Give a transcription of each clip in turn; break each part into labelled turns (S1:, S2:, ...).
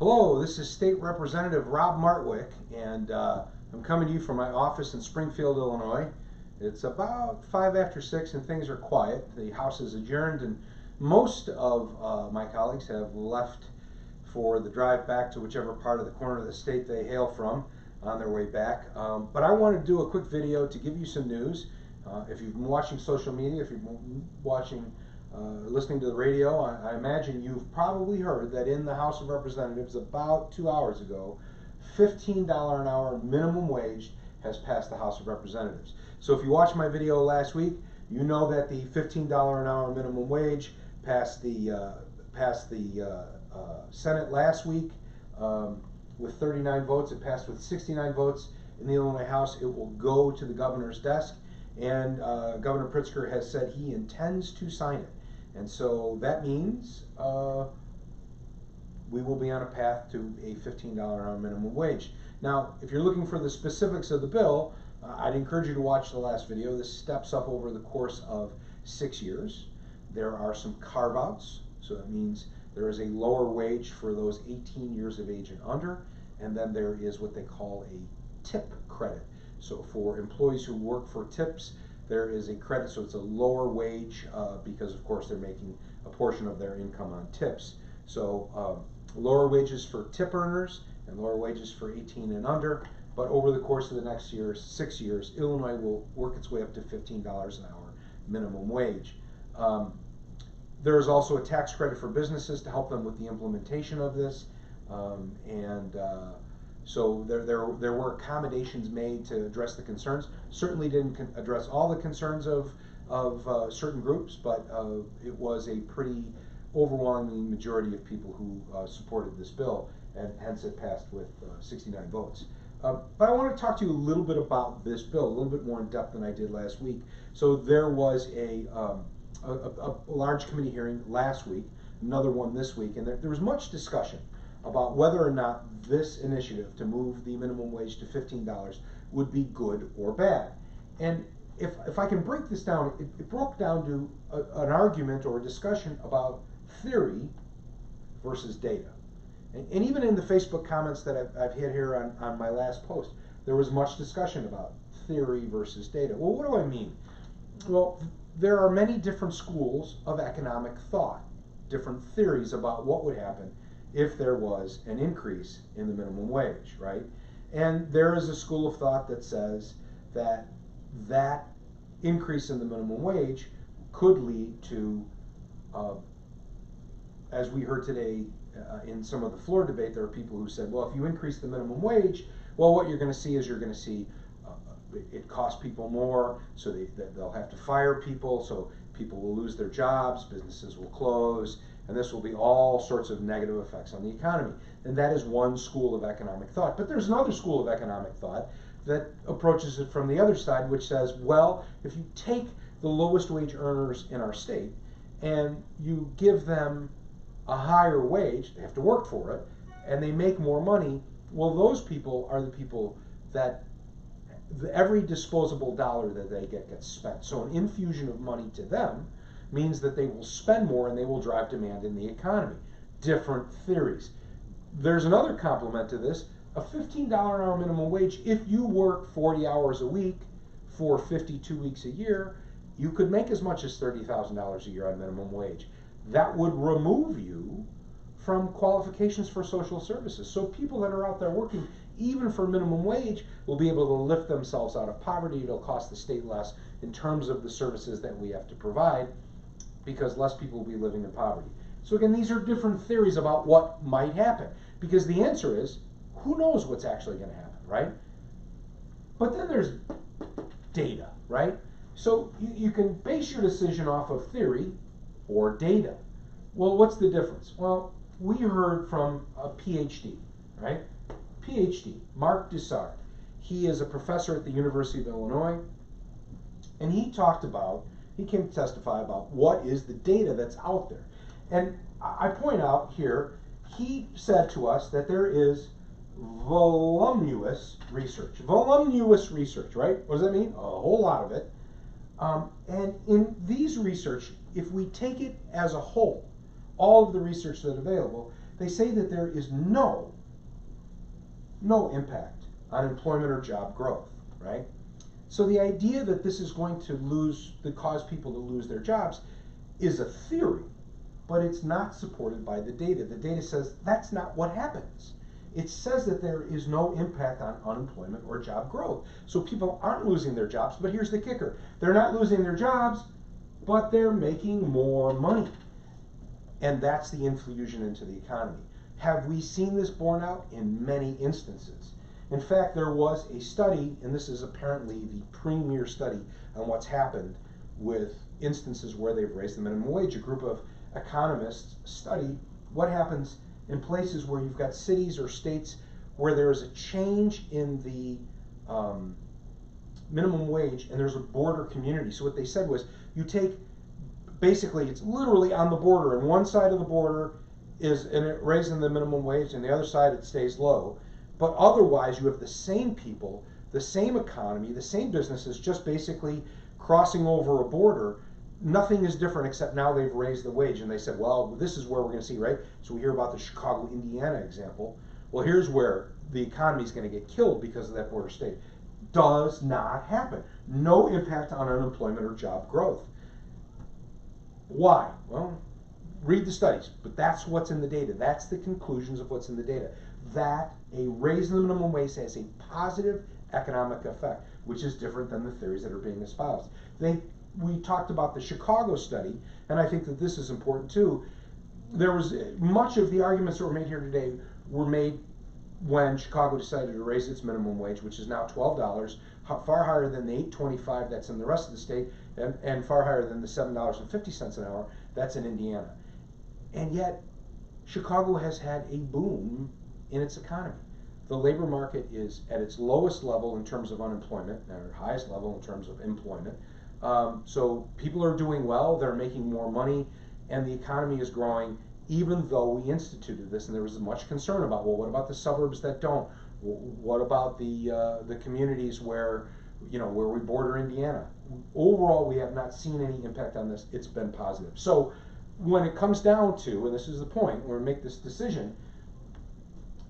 S1: Hello, this is State Representative Rob Martwick, and I'm coming to you from my office in Springfield, Illinois. It's about 5 after 6 and things are quiet. The House is adjourned and most of my colleagues have left for the drive back to whichever part of the corner of the state they hail from on their way back. But I want to do a quick video to give you some news. If you've been watching social media, if you've been watching listening to the radio, I imagine you've probably heard that in the House of Representatives about 2 hours ago, $15 an hour minimum wage has passed the House of Representatives. So if you watched my video last week, you know that the $15 an hour minimum wage passed the Senate last week with 39 votes. It passed with 69 votes in the Illinois House. It will go to the governor's desk, and Governor Pritzker has said he intends to sign it. And so that means we will be on a path to a $15 an hour minimum wage. Now, if you're looking for the specifics of the bill, I'd encourage you to watch the last video. This steps up over the course of 6 years. There are some carve-outs, so that means there is a lower wage for those 18 years of age and under, and then there is what they call a tip credit. So for employees who work for tips, there is a credit, so it's a lower wage because, of course, they're making a portion of their income on tips. So lower wages for tip earners and lower wages for 18 and under. But over the course of the next 6 years, Illinois will work its way up to $15 an hour minimum wage. There is also a tax credit for businesses to help them with the implementation of this, so there were accommodations made to address the concerns. Certainly didn't address all the concerns of certain groups, but it was a pretty overwhelming majority of people who supported this bill, and hence it passed with 69 votes. But I want to talk to you a little bit about this bill, a little bit more in depth than I did last week. So there was a large committee hearing last week, another one this week, and there was much discussion about whether or not this initiative to move the minimum wage to $15 would be good or bad. And if I can break this down, it broke down to an argument or a discussion about theory versus data. And even in the Facebook comments that I've hit here on my last post, there was much discussion about theory versus data. Well, what do I mean? Well, there are many different schools of economic thought, different theories about what would happen if there was an increase in the minimum wage, right? And there is a school of thought that says that that increase in the minimum wage could lead to, as we heard today in some of the floor debate, there are people who said, well, if you increase the minimum wage, well, what you're going to see is it costs people more, so they'll have to fire people, so people will lose their jobs, businesses will close, and this will be all sorts of negative effects on the economy. And that is one school of economic thought. But there's another school of economic thought that approaches it from the other side, which says, well, if you take the lowest wage earners in our state and you give them a higher wage, they have to work for it, and they make more money, well, those people are the people that every disposable dollar that they get gets spent. So an infusion of money to them means that they will spend more and they will drive demand in the economy. Different theories. There's another complement to this. A $15 an hour minimum wage, if you work 40 hours a week for 52 weeks a year, you could make as much as $30,000 a year on minimum wage. That would remove you from qualifications for social services. So people that are out there working, even for minimum wage, will be able to lift themselves out of poverty. It'll cost the state less in terms of the services that we have to provide, because less people will be living in poverty. So again, these are different theories about what might happen, because the answer is, who knows what's actually going to happen, right? But then there's data, right? So you can base your decision off of theory or data. Well, what's the difference? Well, we heard from a PhD, right? PhD, Mark Dissart. He is a professor at the University of Illinois, and he came to testify about what is the data that's out there. And I point out here, he said to us that there is voluminous research, right? What does that mean? A whole lot of it. And in these research, if we take it as a whole, all of the research that's available, they say that there is no impact on employment or job growth, right? So the idea that this is going to cause people to lose their jobs is a theory, but it's not supported by the data. The data says that's not what happens. It says that there is no impact on unemployment or job growth. So people aren't losing their jobs, but here's the kicker. They're not losing their jobs, but they're making more money. And that's the infusion into the economy. Have we seen this borne out? In many instances. In fact, there was a study, and this is apparently the premier study on what's happened with instances where they've raised the minimum wage. A group of economists studied what happens in places where you've got cities or states where there is a change in the minimum wage and there's a border community. So what they said was, you take, basically it's literally on the border, and one side of the border is raising the minimum wage and the other side it stays low. But otherwise you have the same people, the same economy, the same businesses, just basically crossing over a border. Nothing is different except now they've raised the wage. And they said, well, this is where we're going to see, right? So we hear about the Chicago, Indiana example. Well, here's where the economy is going to get killed because of that border state. Does not happen. No impact on unemployment or job growth. Why? Well, read the studies, but that's what's in the data. That's the conclusions of what's in the data. That a raise in the minimum wage has a positive economic effect, which is different than the theories that are being espoused. We talked about the Chicago study, and I think that this is important too. There was much of the arguments that were made here today were made when Chicago decided to raise its minimum wage, which is now $12, far higher than the $8.25 that's in the rest of the state, and far higher than the $7.50 an hour that's in Indiana. And yet, Chicago has had a boom in its economy. The labor market is at its lowest level in terms of unemployment, and at highest level in terms of employment. So people are doing well, they're making more money, and the economy is growing, even though we instituted this. And there was much concern about, well, what about the suburbs that don't? What about the communities where we border Indiana? Overall, we have not seen any impact on this. It's been positive. So when it comes down to, and this is the point, when we make this decision,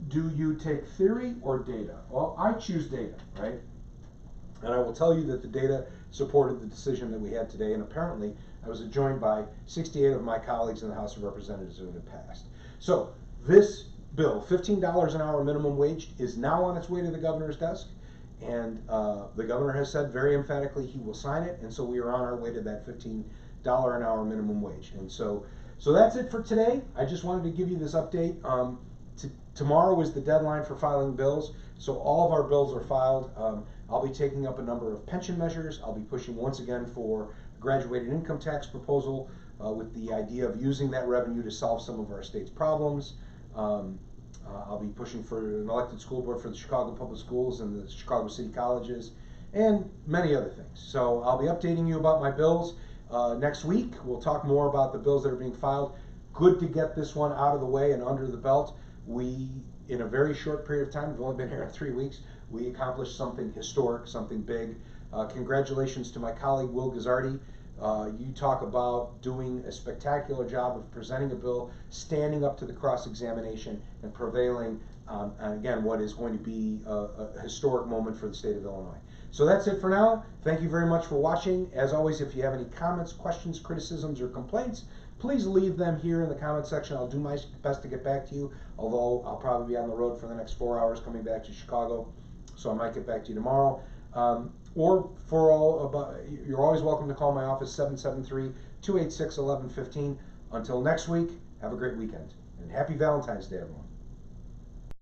S1: do you take theory or data? Well, I choose data, right? And I will tell you that the data supported the decision that we had today, and apparently I was joined by 68 of my colleagues in the House of Representatives who had passed. So this bill, $15 an hour minimum wage, is now on its way to the governor's desk, and the governor has said very emphatically he will sign it, and so we are on our way to that $15 an hour minimum wage. And so that's it for today. I just wanted to give you this update. Tomorrow is the deadline for filing bills, so all of our bills are filed. I'll be taking up a number of pension measures. I'll be pushing once again for a graduated income tax proposal with the idea of using that revenue to solve some of our state's problems. I'll be pushing for an elected school board for the Chicago Public Schools and the Chicago City Colleges, and many other things. So I'll be updating you about my bills next week. We'll talk more about the bills that are being filed. Good to get this one out of the way and under the belt. We, in a very short period of time, we've only been here 3 weeks, we accomplished something historic, something big. Congratulations to my colleague, Will Guzzardi. You talk about doing a spectacular job of presenting a bill, standing up to the cross-examination, and prevailing on, again, what is going to be a historic moment for the state of Illinois. So that's it for now. Thank you very much for watching. As always, if you have any comments, questions, criticisms, or complaints, please leave them here in the comment section. I'll do my best to get back to you, although I'll probably be on the road for the next 4 hours coming back to Chicago, so I might get back to you tomorrow. Or you're always welcome to call my office, 773-286-1115. Until next week, have a great weekend, and happy Valentine's Day, everyone.